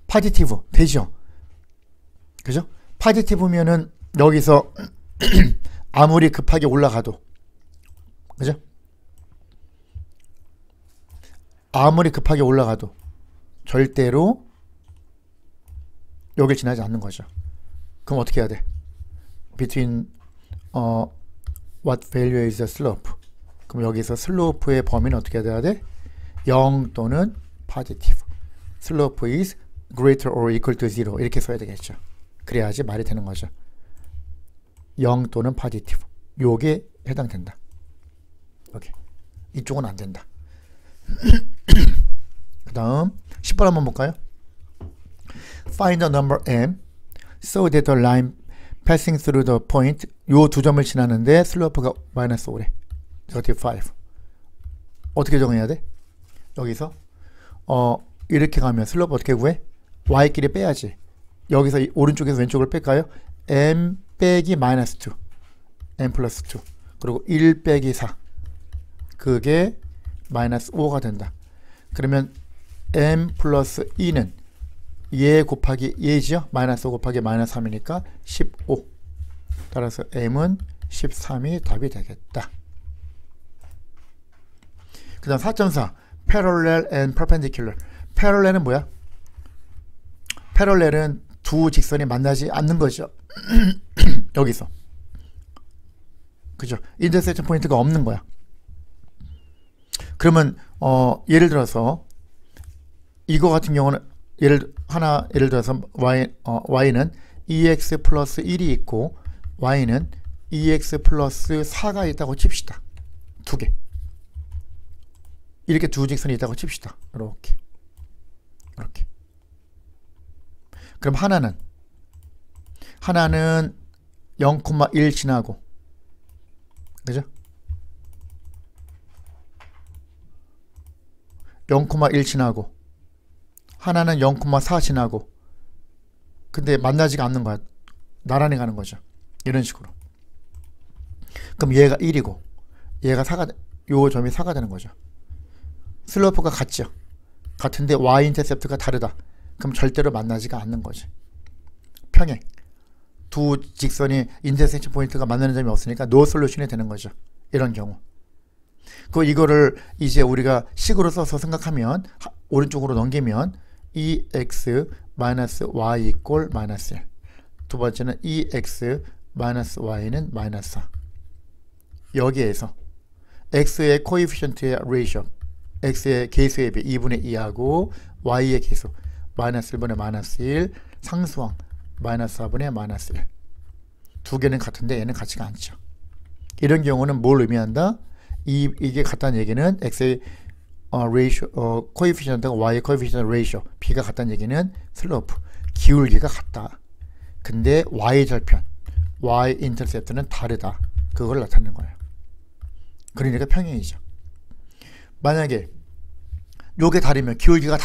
Speaker 1: 파지티브 되죠. 그죠? 파지티브면은 여기서 아무리 급하게 올라가도, 그죠? 아무리 급하게 올라가도 절대로 여길 지나지 않는 거죠. 그럼 어떻게 해야 돼? Between what value is the slope? 그럼 여기서 슬로프의 범위는 어떻게 돼야 돼? 0 또는 positive. slope is greater or equal to 0 이렇게 써야 되겠죠. 그래야지 말이 되는 거죠. 0 또는 positive. 요게 해당된다. 오케이. 이쪽은 안 된다. 그 다음 10번 한번 볼까요? Find the number m so that the line passing through the point 요 두 점을 지나는데 슬로프가 마이너스 5래. negative 5. 어떻게 정해야 돼? 여기서 이렇게 가면 슬로프 어떻게 구해? y끼리 빼야지. 여기서 오른쪽에서 왼쪽을 뺄까요? m 빼기 마이너스 2, m 플러스 2, 그리고 1 빼기 4, 그게 마이너스 5가 된다. 그러면 m 플러스 2는 얘 곱하기 얘지요? 마이너스 5 곱하기 마이너스 3이니까 15. 따라서 m은 13이 답이 되겠다. 그 다음 4.4 parallel and perpendicular. parallel은 뭐야? parallel은 두 직선이 만나지 않는 거죠. 여기서, 그죠? 인터섹션 포인트가 없는 거야. 그러면 예를 들어서 이거 같은 경우는 예를 들어서 y는 2x 플러스 1이 있고 y는 2x 플러스 4가 있다고 칩시다. 두 개. 이렇게 두 직선이 있다고 칩시다. 이렇게. 이렇게. 그럼 하나는 0,1 지나고, 그죠? 0,1 지나고, 하나는 0,4 지나고, 근데 만나지가 않는 거야. 나란히 가는 거죠. 이런 식으로. 그럼 얘가 1이고 얘가 4가, 요 점이 4가 되는 거죠. 슬로프가 같죠. 같은데 y 인터셉트가 다르다. 그럼 절대로 만나지가 않는 거지. 평행. 두 직선이 인터섹션 포인트가 만나는 점이 없으니까 노 솔루션이 되는 거죠. 이런 경우. 이거를 이제 우리가 식으로 써서 생각하면, 오른쪽으로 넘기면 2x 마이너스 y 이꼴 마이너스 1. 두 번째는 2x 마이너스 y는 마이너스 4. 여기에서 x의 코에피션트의 레이쇼, x의 계수의 비 2분의 2하고 y의 계수 마이너스 1분의 마이너스 1, 상수항 마이너스 4분의 마이너스 1. 두 개는 같은데 얘는 같지가 않죠. 이런 경우는 뭘 의미한다? 이게 같다는 얘기는 x의 레이쇼, 코에피션트가 y의 코에피션트 레이쇼, b가 같다는 얘기는 슬로프, 기울기가 같다. 근데 y 절편, y 인터셉트는 다르다. 그걸 나타내는 거예요. 그러니까 평행이죠. 만약에 요게 다르면, 기울기가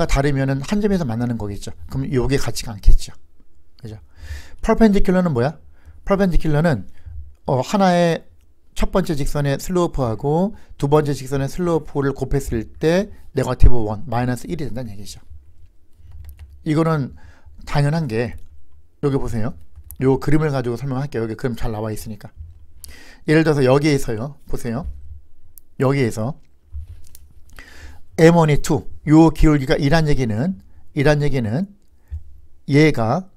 Speaker 1: 다르면은 한 점에서 만나는 거겠죠. 그럼 요게 같지가 않겠죠. 그죠? 퍼펜디큘러는 뭐야? 퍼펜디큘러는 하나의 첫 번째 직선의 슬로프하고 두 번째 직선의 슬로프를 곱했을 때 네거티브 1, 마이너스 1이 된다는 얘기죠. 이거는 당연한 게, 여기 보세요. 요 그림을 가지고 설명할게요. 여기 그림 잘 나와 있으니까. 예를 들어서 여기에서요, 보세요. 여기에서 m1이 2, 요 기울기가 2란 얘기는 얘가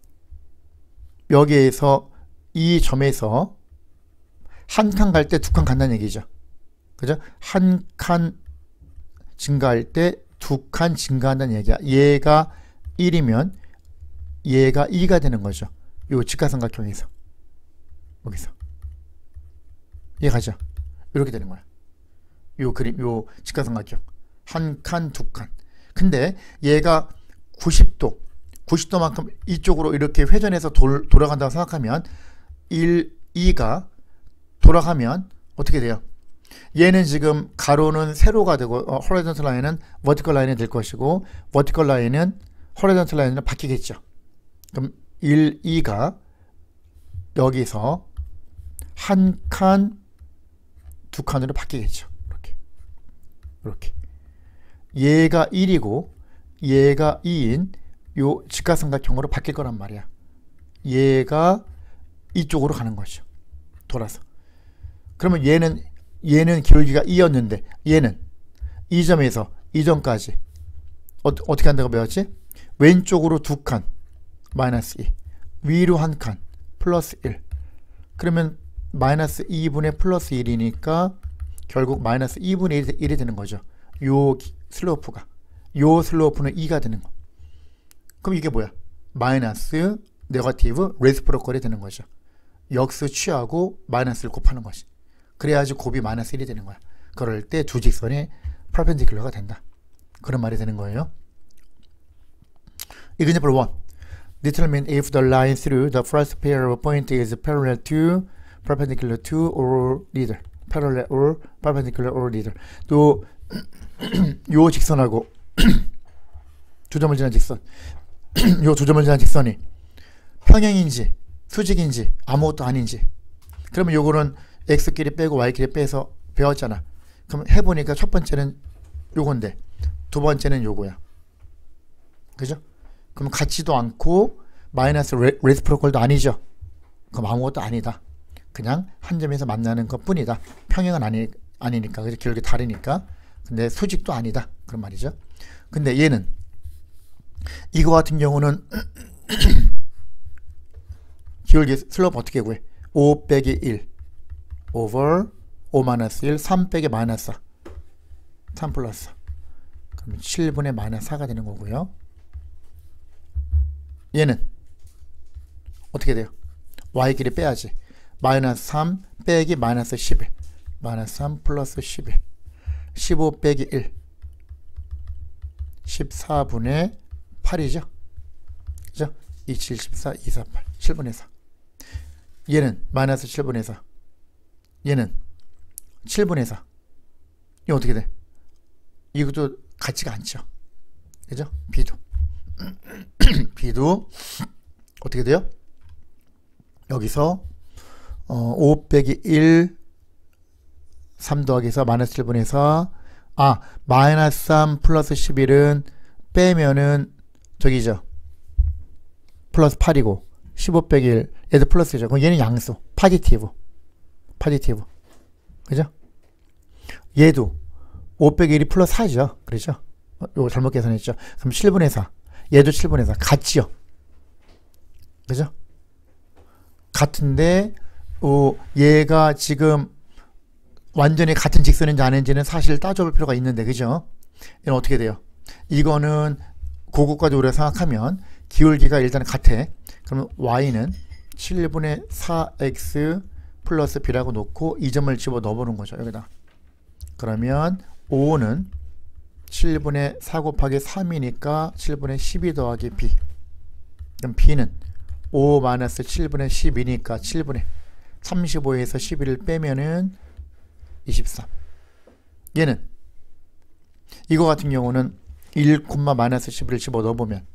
Speaker 1: 여기에서 이 점에서 한 칸 갈 때 두 칸 간다는 얘기죠. 그죠? 한 칸 증가할 때 두 칸 증가한다는 얘기야. 얘가 1이면 얘가 2가 되는 거죠. 요 직각삼각형에서. 여기서. 이해가죠? 이렇게 되는 거야. 요 그림, 요 직각삼각형. 한 칸, 두 칸. 근데 얘가 90도만큼 이쪽으로 이렇게 회전해서 돌아간다고 생각하면 2가 돌아가면 어떻게 돼요? 얘는 지금 가로는 세로가 되고 horizontal 라인은 vertical 라인이 될 것이고 vertical 라인은 horizontal 라인으로 바뀌겠죠. 그럼 2가 여기서 한 칸, 두 칸으로 바뀌겠죠. 이렇게. 얘가 1이고 얘가 2인 요 직각삼각형으로 바뀔 거란 말이야. 얘가 이쪽으로 가는 거죠. 돌아서. 그러면 얘는 기울기가 2였는데 얘는 이 점에서 이 점까지 어떻게 한다고 배웠지? 왼쪽으로 두 칸 마이너스 2, 위로 한 칸 플러스 1. 그러면 마이너스 2분의 플러스 1이니까 결국 마이너스 2분의 1이 되는 거죠. 요 슬로프가. 요 슬로프는 2가 되는 거. 그럼 이게 뭐야? 마이너스 네거티브 레시프로컬이 되는 거죠. 역수 취하고 마이너스를 곱하는 거지. 그래야지 곱이 마이너스 1이 되는 거야. 그럴 때 두 직선이 퍼펜디큘러가 된다. 그런 말이 되는 거예요. Example 1. Determine if the line through the first pair of points is parallel to, perpendicular to, or neither. Parallel or perpendicular or neither. 또 요 직선하고 두 점을 지난 직선, 요 두 점을 지난 직선이 평행인지 수직인지 아무것도 아닌지. 그러면 요거는 x끼리 빼고 y끼리 빼서 배웠잖아. 그럼 해보니까 첫 번째는 요건데 두 번째는 요거야. 그죠? 그럼 같지도 않고 마이너스 레시프로컬도 아니죠. 그럼 아무것도 아니다. 그냥 한 점에서 만나는 것 뿐이다. 평행은 아니니까. 그죠? 기울기 다르니까. 근데 수직도 아니다. 그런 말이죠. 근데 얘는 이거 같은 경우는 기울기 슬로프 어떻게 구해? 5 빼기 1 over 5 마이너스 1 3 빼기 마이너스 4 3 플러스 4. 그럼 7분의 마이너스 4가 되는 거고요. 얘는 어떻게 돼요? y끼리 빼야지. 마이너스 3 빼기 마이너스 11 마이너스 3 플러스 11 15 빼기 1 14분의 8이죠. 그죠? 27, 14, 2, 4, 8 7분의 4. 얘는 마이너스 7분의 4. 얘는 7분의 4. 이거 어떻게 돼? 이것도 같지가 않죠. 그죠? B도 B도 어떻게 돼요? 여기서 5 빼기 1 3 더하기 4 마이너스 7분의 4. 마이너스 3 플러스 11은 빼면은 저기죠. 플러스 8이고 15 빼기 1 얘도 플러스죠. 그럼 얘는 양수 파지티브. 그죠? 얘도 5 빼기 1이 플러스 4죠. 그렇죠? 요거 잘못 계산했죠. 그럼 7분의 4 얘도 7분의 4 같지요. 그죠? 같은데 얘가 지금 완전히 같은 직선인지 아닌지는 사실 따져볼 필요가 있는데, 그죠? 이건 어떻게 돼요? 이거는 그것까지 우리가 생각하면 기울기가 일단 같아. 그러면 y는 7분의 4x 플러스 b라고 놓고 이 점을 집어 넣어보는 거죠. 여기다. 그러면 5는 7분의 4 곱하기 3이니까 7분의 12 더하기 b. 그럼 b는 5 마이너스 7분의 12니까 7분의 35에서 11을 빼면은 23. 얘는 이거 같은 경우는 1, 마이너스 11을 집어 넣어보면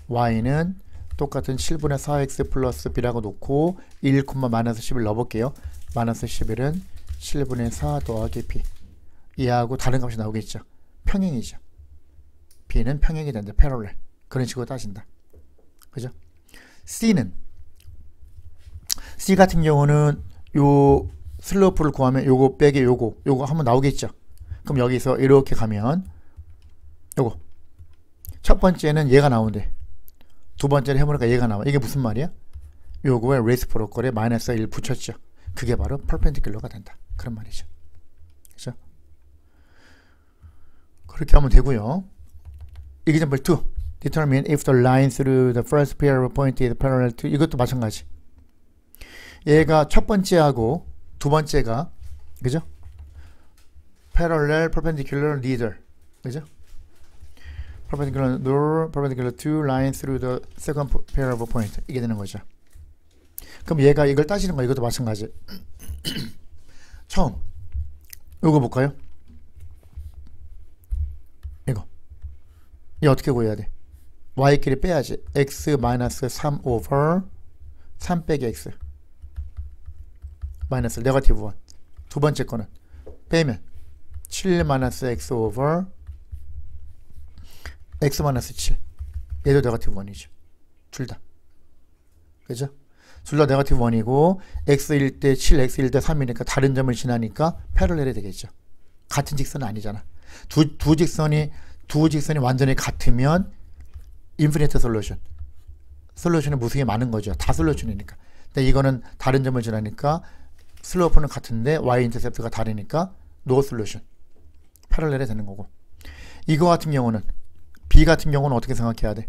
Speaker 1: y는 똑같은 7분의 4x 플러스 b라고 놓고 1, 마이너스 11 넣어볼게요. 마이너스 11은 7분의 4 더하기 b. 얘하고 다른 값이 나오겠죠. 평행이죠. b는 평행이 된다. 패럴렐. 그런 식으로 따진다. 그죠? C는 C 같은 경우는 요 슬로프를 구하면 요거 빼기 요거 한번 나오겠죠. 그럼 여기서 이렇게 가면 요거 첫 번째는 얘가 나오는데 두 번째를 해보니까 얘가 나와. 이게 무슨 말이야? 요거에 레시프로컬에 마이너스 1 붙였죠. 그게 바로 퍼펜디큘러가 된다. 그런 말이죠. 그죠? 그렇게 하면 되고요. Example 2. Determine if the line through the first pair of points is parallel to. 이것도 마찬가지. 얘가 첫 번째하고 두 번째가 그죠? Parallel, perpendicular, neither. 그죠? Perpendicular nor perpendicular to line through the second pair of points. 이게 되는 거죠. 그럼 얘가 이걸 따지는 거 이것도 마찬가지. 처음 이거 볼까요? 이거 어떻게 구해야 돼? y끼리 빼야지. x-3 over 3 빼기 x 마이너스 네거티브 1. 두 번째 거는 빼면 7-x over x-7. 얘도 네거티브 1이죠. 둘 다. 그죠? 둘 다 네거티브 1이고 x일 때 7, x일 때 3이니까 다른 점을 지나니까 패럴렐이 되겠죠. 같은 직선은 아니잖아. 두 직선이 완전히 같으면 인피니트 솔루션은 무수히 많은 거죠. 다 솔루션이니까. 근데 이거는 다른 점을 지나니까 슬로프는 같은데 y 인터셉트가 다르니까 노 솔루션. 패럴렐이 되는 거고. 이거 같은 경우는 b 같은 경우는 어떻게 생각해야 돼?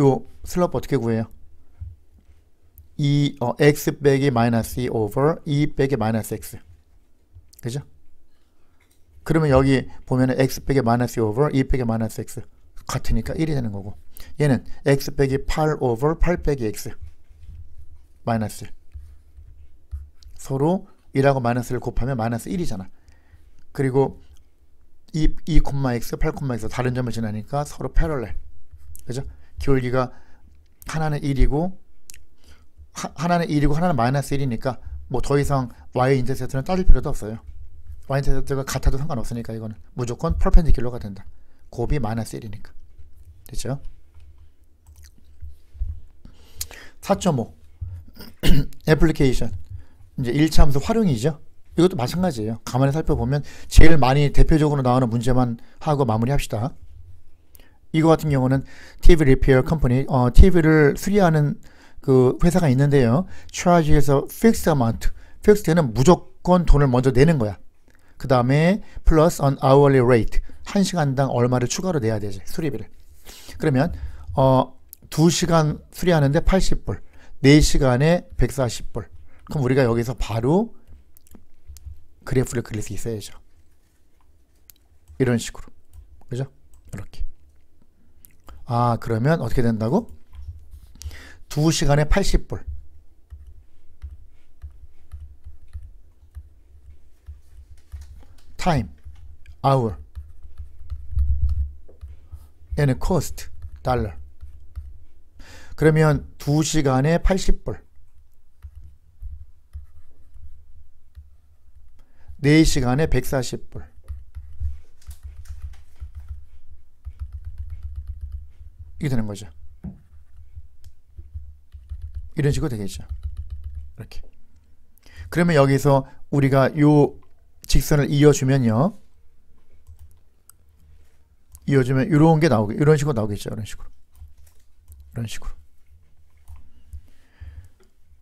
Speaker 1: 요 슬로프 어떻게 구해요? x 빼기 마이너스 2 over 2 빼기 마이너스 x. 그죠? 그러면 여기 보면은 x 빼기 마이너스 2 over 2 빼기 마이너스 x 같으니까 1이 되는 거고, 얘는 x 빼기 8 over 8 빼기 x 마이너스 1. 서로 1하고 마이너스를 곱하면 마이너스 1이잖아. 그리고 2, x, 8, x 다른 점을 지나니까 서로 패럴렐. 그죠? 기울기가 하나는 1이고 하나는 1이고 하나는 마이너스 1이니까 뭐 더 이상 y 인터셉트는 따질 필요도 없어요. y 인터셉트가 같아도 상관없으니까 이거는 무조건 퍼펜디큘러가 된다. 곱이 마이너스 1이니까. 됐죠? 4.5 애플리케이션. 이제 1차 함수 활용이죠. 이것도 마찬가지예요. 가만히 살펴보면 제일 많이 대표적으로 나오는 문제만 하고 마무리합시다. 이거 같은 경우는 TV 리페어 컴퍼니, TV를 수리하는 그 회사가 있는데요. charge에서 fixed amount, fixed는 무조건 돈을 먼저 내는 거야. 그 다음에 plus an hourly rate, 1시간당 얼마를 추가로 내야 되지, 수리비를. 그러면 2시간 수리하는데 80불, 4시간에 140불. 그럼 우리가 여기서 바로 그래프를 그릴 수 있어야죠. 이런 식으로. 그죠? 이렇게. 아, 그러면 어떻게 된다고? 2시간에 80불. time, hour, and cost, 달러. 그러면 2시간에 80불. 4시간에 140불. 이게 되는 거죠. 이런 식으로 되겠죠. 이렇게. 그러면 여기서 우리가 요 직선을 이어주면요. 이어주면 이런 게 나오게, 이런 식으로 나오겠죠. 이런 식으로. 이런 식으로.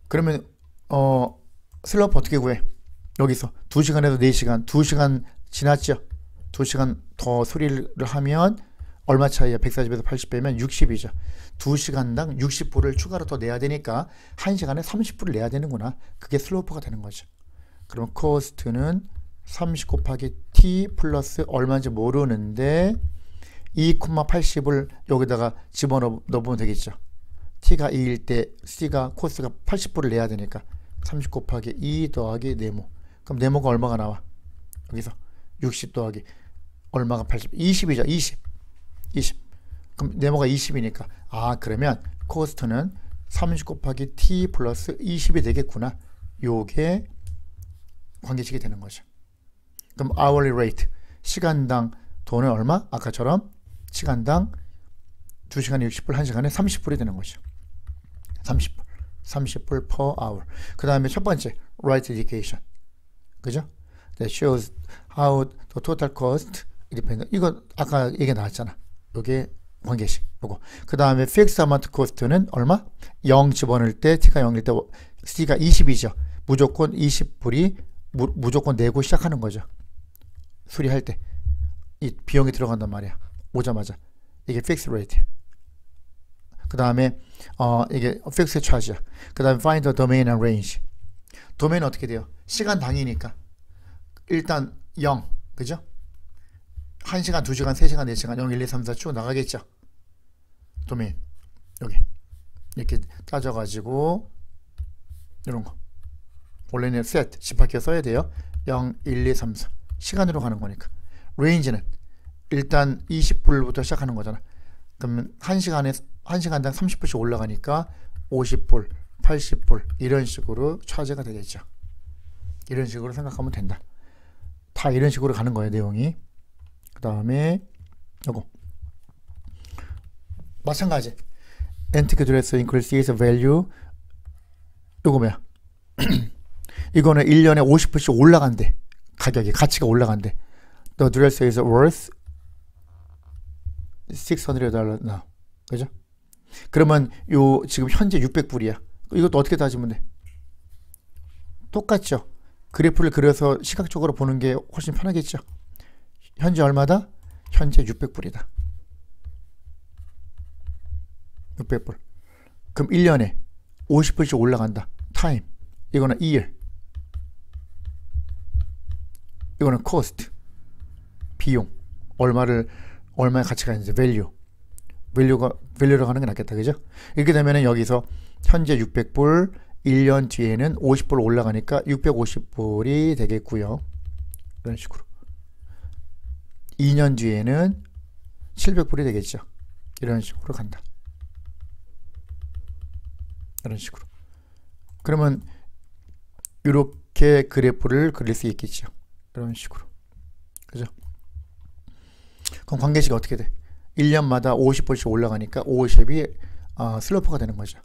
Speaker 1: 그러면 슬로프 어떻게 구해? 여기서 2시간에서 4시간, 2시간 지났죠? 2시간 더 수리를 하면 얼마 차이야? 140에서 80 빼면 60이죠. 2시간당 60불을 추가로 더 내야 되니까 1시간에 30불을 내야 되는구나. 그게 슬로프가 되는 거죠. 그럼 코스트는 30 곱하기 t 플러스 얼마인지 모르는데 2,80을 여기다가 집어넣으면 되겠죠. t가 2일 때 c가 코스가 80불을 내야 되니까 30 곱하기 2 더하기 네모. 그럼 네모가 얼마가 나와? 여기서 60 더하기 얼마가 80? 20이죠. 20. 그럼 네모가 20이니까 아, 그러면 코스트는 30 곱하기 t 플러스 20이 되겠구나. 요게 관계식이 되는 거죠. 그럼 hourly rate, 시간당 돈은 얼마? 아까처럼 시간당 2시간에 60불, 1시간에 30불이 되는 거죠. 30불 per hour. 그 다음에 첫 번째 right indication, 그죠? That shows how the total cost depends. 이거 아까 얘기 나왔잖아. 요게 관계식. 요거. 그 다음에 fixed amount cost는 얼마? 0 집어넣을 때 t가 0일 때 c가 20이죠. 무조건 20불이 무조건 내고 시작하는 거죠. 수리할 때 이 비용이 들어간단 말이야. 오자마자. 이게 fixed rate. 그 다음에 이게 fixed charge야. 그 다음에 find the domain and range. 도메인은 어떻게 돼요? 시간 단위니까 일단 0, 그죠? 1시간, 2시간, 3시간, 4시간 0, 1, 2, 3, 4 쭉 나가겠죠. 도메인 여기 이렇게 따져가지고 이런 거 원래는 set 집합기에 써야 돼요. 0, 1, 2, 3, 4 시간으로 가는 거니까. 레인지는 일단 20불부터 시작하는 거잖아. 그러면 1시간당 30불씩 올라가니까 50불, 80불 이런 식으로 차지가 되겠죠. 이런 식으로 생각하면 된다. 다 이런 식으로 가는 거예요, 내용이. 그 다음에 요거 마찬가지. antique dress increases value. 요거 뭐야? 이거는 1년에 50불씩 올라간대. 가격이, 가치가 올라간대. The dress is worth $600 now. 그죠? 그러면 요 지금 현재 600불이야. 이것도 어떻게 따지면 돼? 똑같죠. 그래프를 그려서 시각적으로 보는 게 훨씬 편하겠죠. 현재 얼마다? 현재 600불이다. 600불. 그럼 1년에 50불씩 올라간다. 타임. 이거는 year. 이거는 cost. 비용. 얼마의 가치가 있는지 value. 밸류로 가는 게 낫겠다. 그죠? 이렇게 되면은 여기서 현재 600불, 1년 뒤에는 50불 올라가니까 650불이 되겠고요. 이런 식으로. 2년 뒤에는 700불이 되겠죠. 이런 식으로 간다. 이런 식으로. 그러면 이렇게 그래프를 그릴 수 있겠죠. 이런 식으로. 그죠? 그럼 관계식이 어떻게 돼? 1년마다 50%씩 올라가니까 50이 슬로프가 되는 거죠.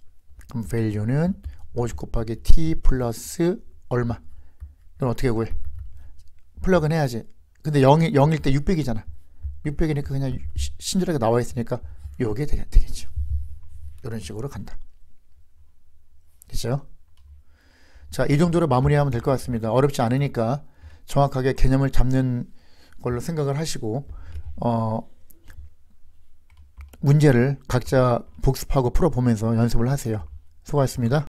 Speaker 1: 그럼 value는 50 곱하기 t 플러스 얼마? 이건 어떻게 구해? 플러그인 해야지. 근데 0일 때 600이잖아. 600이니까 그냥 친절하게 나와 있으니까 요게 되겠죠. 이런 식으로 간다. 됐죠? 자, 이 정도로 마무리하면 될 것 같습니다. 어렵지 않으니까 정확하게 개념을 잡는 걸로 생각을 하시고 문제를 각자 복습하고 풀어보면서 연습을 하세요. 수고하셨습니다.